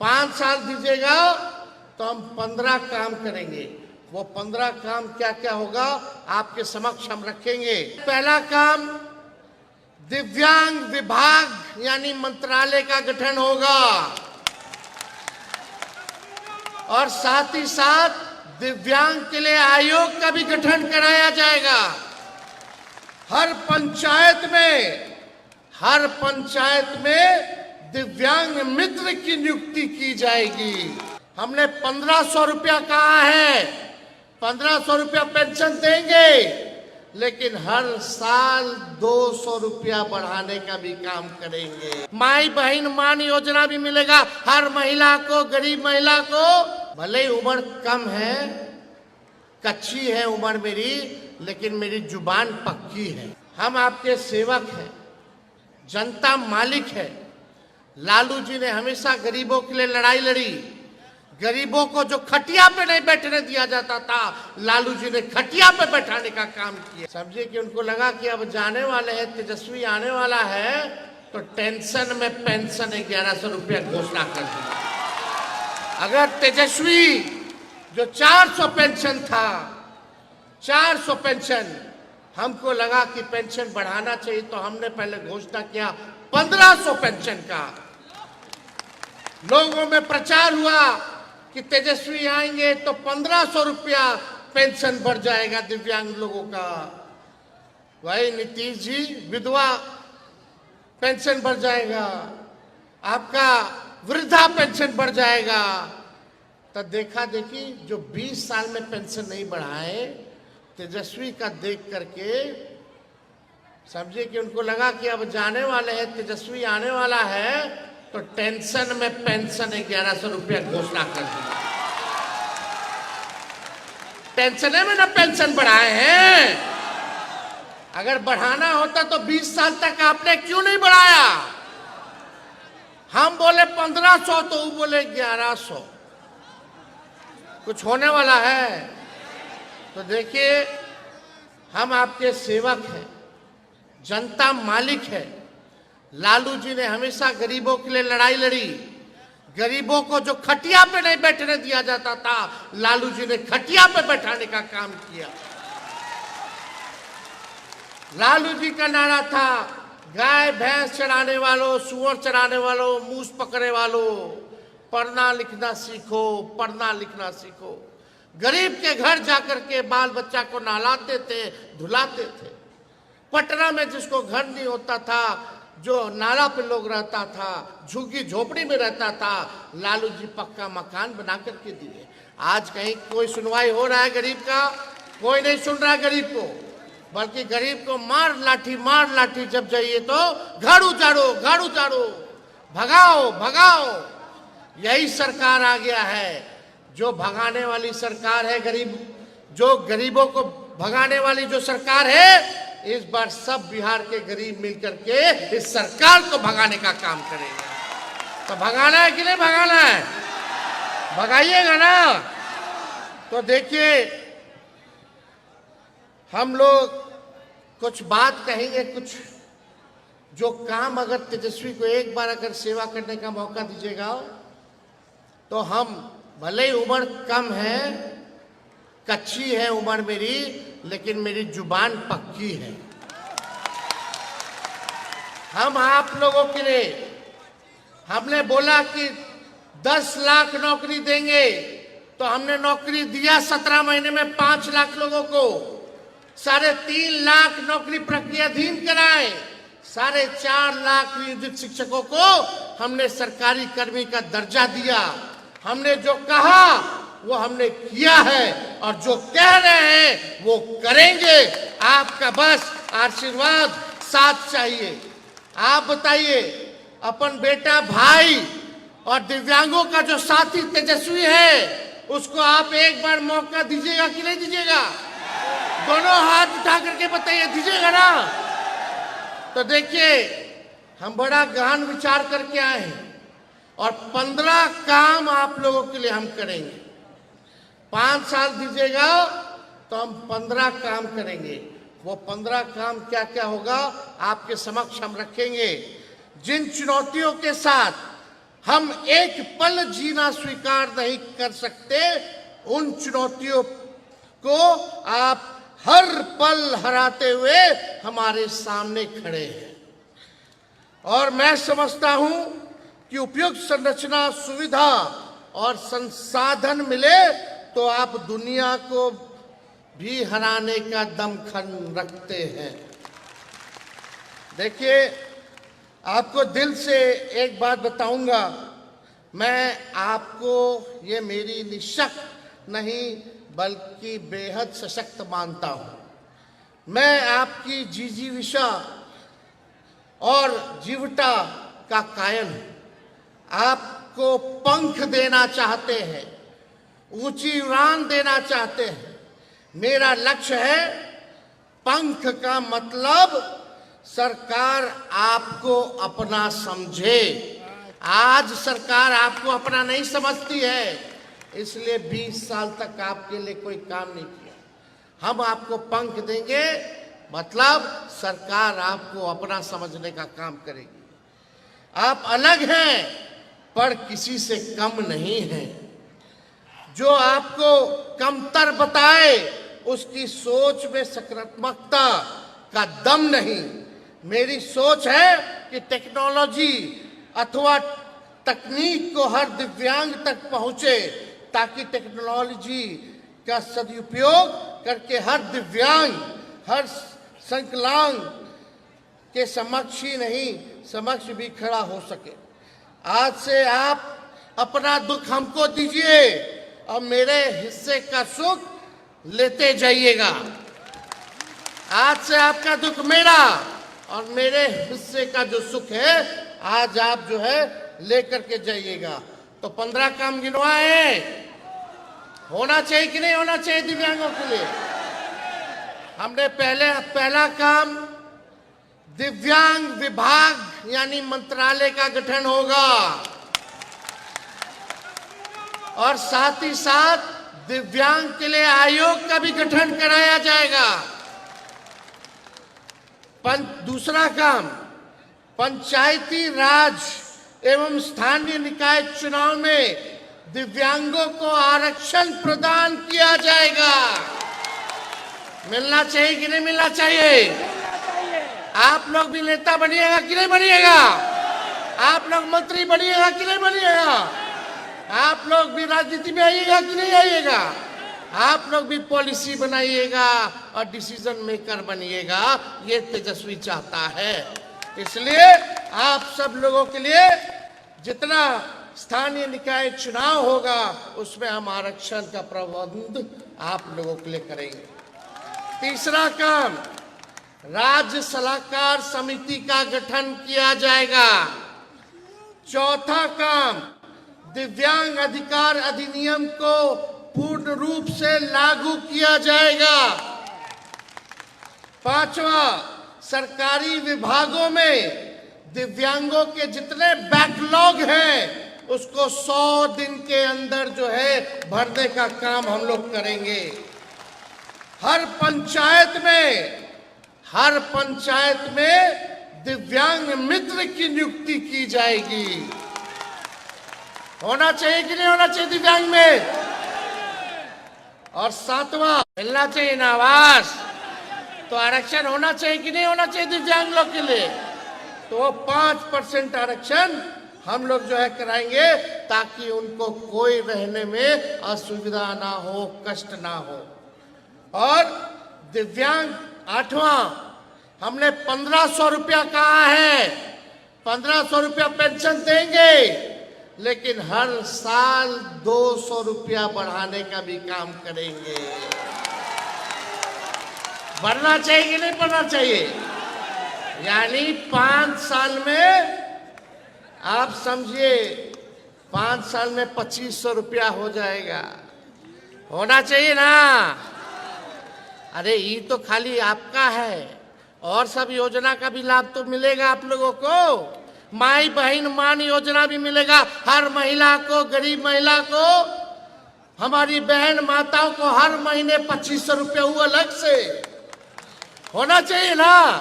5 साल दीजिएगा तो हम 15 काम करेंगे। वो 15 काम क्या क्या होगा आपके समक्ष हम रखेंगे। पहला काम, दिव्यांग विभाग यानी मंत्रालय का गठन होगा और साथ ही साथ दिव्यांग के लिए आयोग का भी गठन कराया जाएगा। हर पंचायत में दिव्यांग मित्र की नियुक्ति की जाएगी। हमने 1500 रुपया कहा है, 1500 रुपया पेंशन देंगे, लेकिन हर साल 200 रुपया बढ़ाने का भी काम करेंगे। माई बहन मान योजना भी मिलेगा हर महिला को, गरीब महिला को। भले ही उम्र कम है, कच्ची है उम्र मेरी, लेकिन मेरी जुबान पक्की है। हम आपके सेवक हैं, जनता मालिक है। लालू जी ने हमेशा गरीबों के लिए लड़ाई लड़ी। गरीबों को जो खटिया पे नहीं बैठने दिया जाता था, लालू जी ने खटिया पे बैठाने का काम किया। समझिए कि उनको लगा कि अब जाने वाले हैं, तेजस्वी आने वाला है, तो टेंशन में पेंशन 1100 रुपया घोषणा कर दी। अगर तेजस्वी जो 400 पेंशन था, 400 पेंशन, हमको लगा कि पेंशन बढ़ाना चाहिए, तो हमने पहले घोषणा किया 1500 पेंशन का। लोगों में प्रचार हुआ कि तेजस्वी आएंगे तो 1500 रुपया पेंशन बढ़ जाएगा दिव्यांग लोगों का। वही नीतीश जी, विधवा पेंशन बढ़ जाएगा, आपका वृद्धा पेंशन बढ़ जाएगा। तो देखा देखी जो 20 साल में पेंशन नहीं बढ़ाए, तेजस्वी का देख करके समझिए कि उनको लगा कि अब जाने वाले हैं, तेजस्वी आने वाला है, तो टेंशन में पेंशन 1100 रुपया घोषणा कर दी। टेंशन में ना पेंशन बढ़ाए हैं। अगर बढ़ाना होता तो 20 साल तक आपने क्यों नहीं बढ़ाया? हम बोले 1500 तो वो बोले 1100। कुछ होने वाला है? तो देखिए, हम आपके सेवक हैं, जनता मालिक है। लालू जी ने हमेशा गरीबों के लिए लड़ाई लड़ी। गरीबों को जो खटिया पे नहीं बैठने दिया जाता था, लालू जी ने खटिया पे बैठाने का काम किया। लालू जी का नारा था, गाय भैंस चराने वालों, सुअर चराने वालों, मूस पकड़े वालों, पढ़ना लिखना सीखो, पढ़ना लिखना सीखो। गरीब के घर जाकर के बाल बच्चा को नहलाते थे, धुलाते थे। पटना में जिसको घर नहीं होता था, जो नाला पे लोग रहता था, झुग्गी झोपड़ी में रहता था, लालू जी पक्का मकान बना करके दिए। आज कहीं कोई सुनवाई हो रहा है गरीब का? कोई नहीं सुन रहा गरीब को, बल्कि गरीब को मार लाठी जब जाइए तो घर उजाड़ो, घर उजाड़ो, भगाओ भगाओ। यही सरकार आ गया है, जो भगाने वाली सरकार है। जो गरीबों को भगाने वाली जो सरकार है, इस बार सब बिहार के गरीब मिलकर के इस सरकार को भगाने का काम करेंगे। तो भगाना है कि नहीं भगाना है? भगाइएगा ना। तो देखिए, हम लोग कुछ बात कहेंगे, कुछ जो काम अगर तेजस्वी को एक बार अगर सेवा करने का मौका दीजिएगा, तो हम भले ही उम्र कम है, कच्ची है उम्र मेरी, लेकिन मेरी जुबान पक्की है। हम आप लोगों के लिए हमने बोला कि 10 लाख नौकरी देंगे, तो हमने नौकरी दिया 17 महीने में 5 लाख लोगों को। 3.5 लाख नौकरी प्रक्रियाधीन कराए। 4.5 लाख नियोजित शिक्षकों को हमने सरकारी कर्मी का दर्जा दिया। हमने जो कहा वो हमने किया है, और जो कह रहे हैं वो करेंगे। आपका बस आशीर्वाद साथ चाहिए। आप बताइए, अपन बेटा भाई और दिव्यांगों का जो साथी तेजस्वी है, उसको आप एक बार मौका दीजिएगा कि नहीं दीजिएगा? दोनों हाथ उठा करके बताइए, दीजिएगा ना? तो देखिए, हम बड़ा गहन विचार करके आए हैं, और 15 काम आप लोगों के लिए हम करेंगे। 5 साल दीजिएगा तो हम 15 काम करेंगे। वो 15 काम क्या क्या होगा आपके समक्ष हम रखेंगे। जिन चुनौतियों के साथ हम एक पल जीना स्वीकार नहीं कर सकते। उन चुनौतियों को आप हर पल हराते हुए हमारे सामने खड़े हैं। और मैं समझता हूं कि उपयुक्त संरचना, सुविधा और संसाधन मिले तो आप दुनिया को भी हराने का दमखम रखते हैं। देखिए, आपको दिल से एक बात बताऊंगा, मैं आपको ये मेरी निशक नहीं बल्कि बेहद सशक्त मानता हूं। मैं आपकी जिजीविषा और जीवटा का कायल हूं। आपको पंख देना चाहते हैं, ऊंची उड़ान देना चाहते हैं। मेरा लक्ष्य है, पंख का मतलब सरकार आपको अपना समझे। आज सरकार आपको अपना नहीं समझती है, इसलिए 20 साल तक आपके लिए कोई काम नहीं किया। हम आपको पंख देंगे, मतलब सरकार आपको अपना समझने का काम करेगी। आप अलग हैं पर किसी से कम नहीं हैं। जो आपको कमतर बताए उसकी सोच में सकारात्मकता का दम नहीं। मेरी सोच है कि टेक्नोलॉजी अथवा तकनीक को हर दिव्यांग तक पहुंचे, ताकि टेक्नोलॉजी का सदुपयोग करके हर दिव्यांग, हर संकलांग के समक्ष ही नहीं, समक्ष भी खड़ा हो सके। आज से आप अपना दुख हमको दीजिए और मेरे हिस्से का सुख लेते जाइएगा। आज से आपका दुख मेरा और मेरे हिस्से का जो सुख है, आज आप जो है लेकर के जाइएगा। तो 15 काम गिनवाए, होना चाहिए कि नहीं होना चाहिए दिव्यांगों के लिए? हमने पहला काम, दिव्यांग विभाग यानी मंत्रालय का गठन होगा और साथ ही साथ दिव्यांग के लिए आयोग का भी गठन कराया जाएगा। दूसरा काम, पंचायती राज एवं स्थानीय निकाय चुनाव में दिव्यांगों को आरक्षण प्रदान किया जाएगा। मिलना चाहिए कि नहीं मिलना चाहिए? आप लोग भी नेता बनिएगा कि नहीं बनिएगा? आप लोग मंत्री बनिएगा कि नहीं बनिएगा? आप लोग भी राजनीति में आइएगा कि नहीं आइएगा? आप लोग भी पॉलिसी बनाइएगा और डिसीजन मेकर बनिएगा। ये तेजस्वी चाहता है। इसलिए आप सब लोगों के लिए जितना स्थानीय निकाय चुनाव होगा उसमें हम आरक्षण का प्रबंध आप लोगों के लिए करेंगे। तीसरा काम, राज्य सलाहकार समिति का गठन किया जाएगा। चौथा काम, दिव्यांग अधिकार अधिनियम को पूर्ण रूप से लागू किया जाएगा। पांचवा, सरकारी विभागों में दिव्यांगों के जितने बैकलॉग हैं उसको 100 दिन के अंदर जो है भरने का काम हम लोग करेंगे। हर पंचायत में दिव्यांग मित्र की नियुक्ति की जाएगी। होना चाहिए कि नहीं होना चाहिए दिव्यांग में? और सातवां, मिलना चाहिए ना आवास, तो आरक्षण होना चाहिए कि नहीं होना चाहिए दिव्यांग लोग के लिए? तो 5% आरक्षण हम लोग जो है कराएंगे, ताकि उनको कोई रहने में असुविधा ना हो, कष्ट ना हो। और दिव्यांग, आठवां, हमने 1500 रुपया कहा है। 1500 रुपया पेंशन देंगे, लेकिन हर साल 200 रुपया बढ़ाने का भी काम करेंगे। बढ़ना चाहिए कि नहीं बढ़ना चाहिए? यानी 5 साल में आप समझिए, 5 साल में 2500 रुपया हो जाएगा। होना चाहिए ना? अरे ये तो खाली आपका है, और सब योजना का भी लाभ तो मिलेगा आप लोगों को। माई बहन मान योजना भी मिलेगा हर महिला को, गरीब महिला को, हमारी बहन माताओं को हर महीने 2500 रुपया हुआ अलग से। होना चाहिए ना?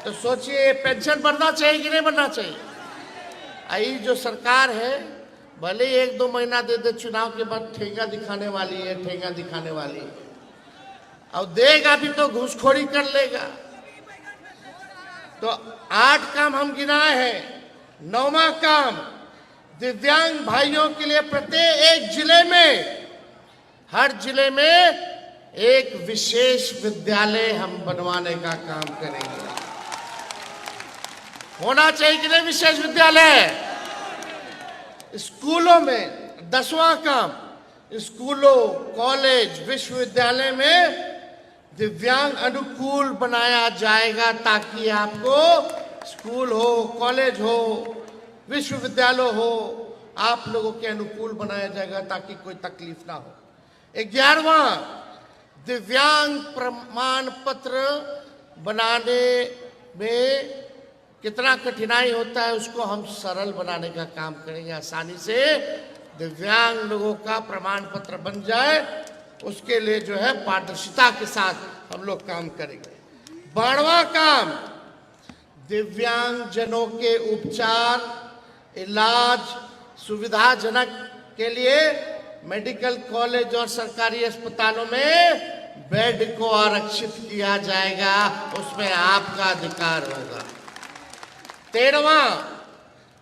तो सोचिए, पेंशन बढ़ना चाहिए कि नहीं बढ़ना चाहिए? आई जो सरकार है भले ही 1-2 महीना दे दे, चुनाव के बाद ठेंगा दिखाने वाली है, ठेंगा दिखाने वाली है। और देगा भी तो घूसखोरी कर लेगा। तो 8 काम हम गिनाए हैं। 9वां काम, दिव्यांग भाइयों के लिए प्रत्येक जिले में, हर जिले में एक विशेष विद्यालय हम बनवाने का काम करेंगे। होना चाहिए कि नहीं विशेष विद्यालय? स्कूलों में 10वां काम, स्कूलों, कॉलेज, विश्वविद्यालय में दिव्यांग अनुकूल बनाया जाएगा, ताकि आपको स्कूल हो, कॉलेज हो, विश्वविद्यालय हो, आप लोगों के अनुकूल बनाया जाएगा ताकि कोई तकलीफ ना हो। 11वां, दिव्यांग प्रमाण पत्र बनाने में कितना कठिनाई होता है उसको हम सरल बनाने का काम करेंगे। आसानी से दिव्यांग लोगों का प्रमाण पत्र बन जाए, उसके लिए जो है पारदर्शिता के साथ हम लोग काम करेंगे। 12वां काम, दिव्यांग जनों के उपचार, इलाज सुविधाजनक के लिए मेडिकल कॉलेज और सरकारी अस्पतालों में बेड को आरक्षित किया जाएगा, उसमें आपका अधिकार होगा। 13वां,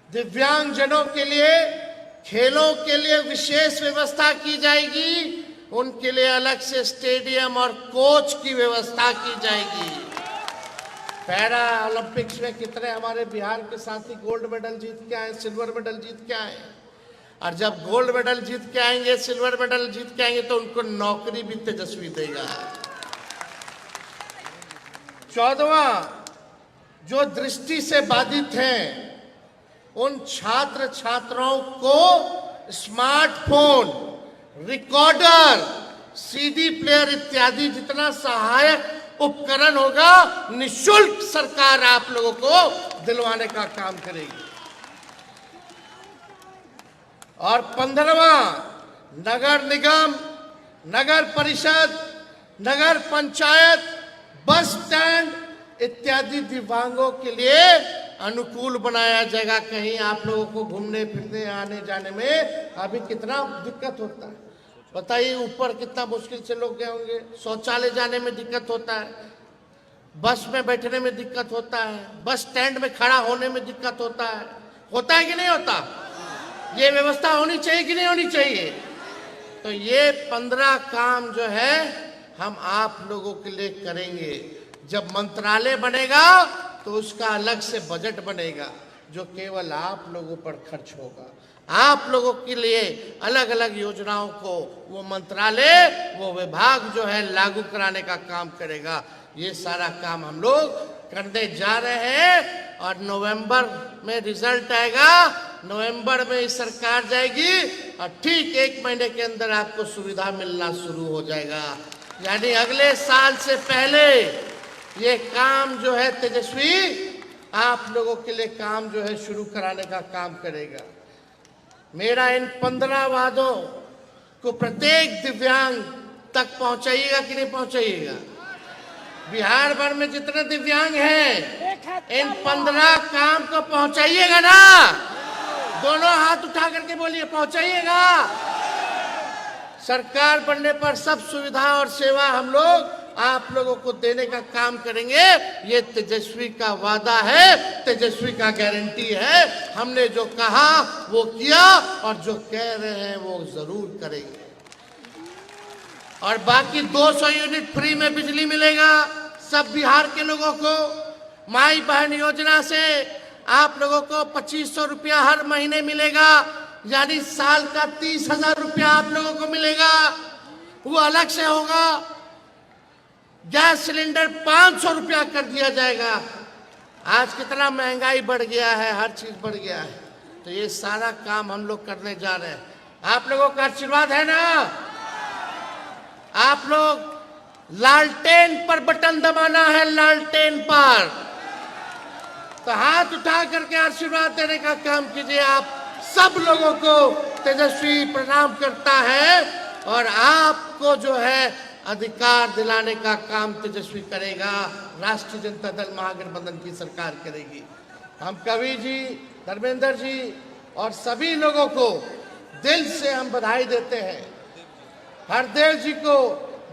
दिव्यांग जनों के लिए खेलों के लिए विशेष व्यवस्था की जाएगी, उनके लिए अलग से स्टेडियम और कोच की व्यवस्था की जाएगी। पैरा ओलंपिक्स में कितने हमारे बिहार के साथी गोल्ड मेडल जीत के आए, सिल्वर मेडल जीत के आए, और जब गोल्ड मेडल जीत के आएंगे, सिल्वर मेडल जीत के आएंगे तो उनको नौकरी भी तेजस्वी देगा। 14वां, जो दृष्टि से बाधित हैं उन छात्र छात्राओं को स्मार्टफोन, रिकॉर्डर, सीडी प्लेयर इत्यादि जितना सहायक उपकरण होगा निःशुल्क सरकार आप लोगों को दिलवाने का काम करेगी। और 15वां, नगर निगम, नगर परिषद, नगर पंचायत, बस स्टैंड इत्यादि दिव्यांगों के लिए अनुकूल बनाया जाएगा। कहीं आप लोगों को घूमने फिरने आने जाने में अभी कितना दिक्कत होता है, बताइए। ऊपर कितना मुश्किल से लोग गए होंगे, शौचालय जाने में दिक्कत होता है, बस में बैठने में दिक्कत होता है, बस स्टैंड में खड़ा होने में दिक्कत होता है कि नहीं होता? ये व्यवस्था होनी चाहिए कि नहीं होनी चाहिए? तो ये 15 काम जो है हम आप लोगों के लिए करेंगे। जब मंत्रालय बनेगा तो उसका अलग से बजट बनेगा जो केवल आप लोगों पर खर्च होगा। आप लोगों के लिए अलग अलग योजनाओं को वो मंत्रालय, वो विभाग जो है लागू कराने का काम करेगा। ये सारा काम हम लोग करने जा रहे हैं और नवंबर में रिजल्ट आएगा। नवंबर में सरकार जाएगी और ठीक 1 महीने के अंदर आपको सुविधा मिलना शुरू हो जाएगा। यानी अगले साल से पहले ये काम जो है तेजस्वी आप लोगों के लिए काम जो है शुरू कराने का काम करेगा। मेरा इन 15 वादों को प्रत्येक दिव्यांग तक पहुंचाइएगा कि नहीं पहुंचाइएगा? बिहार भर में जितने दिव्यांग हैं इन 15 काम को पहुंचाइएगा ना? दोनों हाथ उठा करके बोलिए, पहुंचाइएगा। सरकार बनने पर सब सुविधा और सेवा हम लोग आप लोगों को देने का काम करेंगे। ये तेजस्वी का वादा है, तेजस्वी का गारंटी है। हमने जो कहा वो किया और जो कह रहे हैं वो जरूर करेंगे। और बाकी 200 यूनिट फ्री में बिजली मिलेगा सब बिहार के लोगों को। माई बहन योजना से आप लोगों को 2500 रुपया हर महीने मिलेगा, यानी साल का 30,000 रुपया आप लोगों को मिलेगा। वो अलग से होगा। गैस सिलेंडर 500 रुपया कर दिया जाएगा। आज कितना महंगाई बढ़ गया है, हर चीज बढ़ गया है। तो ये सारा काम हम लोग करने जा रहे हैं। आप लोगों का आशीर्वाद है ना? आप लोग लालटेन पर बटन दबाना है, लालटेन पर। तो हाथ उठा करके आशीर्वाद देने का काम कीजिए। आप सब लोगों को तेजस्वी प्रणाम करता है और आपको जो है अधिकार दिलाने का काम तेजस्वी करेगा। राष्ट्रीय जनता दल महागठबंधन की सरकार करेगी। हम कवि जी धर्मेंद्र जी और सभी लोगों को दिल से हम बधाई देते हैं। हरदेव जी को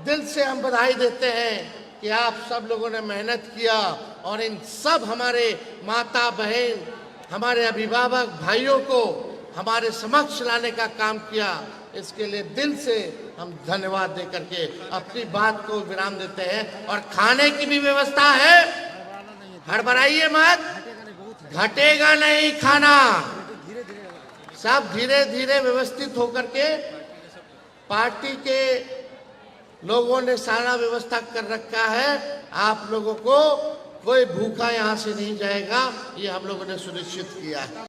दिल से हम बधाई देते हैं कि आप सब लोगों ने मेहनत किया और इन सब हमारे माता बहन, हमारे अभिभावक भाइयों को हमारे समक्ष लाने का काम किया। इसके लिए दिल से हम धन्यवाद दे करके अपनी बात को विराम देते हैं। और खाने की भी व्यवस्था है, हड़बड़ाइए मत, घटेगा नहीं खाना, सब धीरे धीरे व्यवस्थित होकर के पार्टी के लोगों ने सारा व्यवस्था कर रखा है। आप लोगों को कोई भूखा यहाँ से नहीं जाएगा, ये हम लोगों ने सुनिश्चित किया है।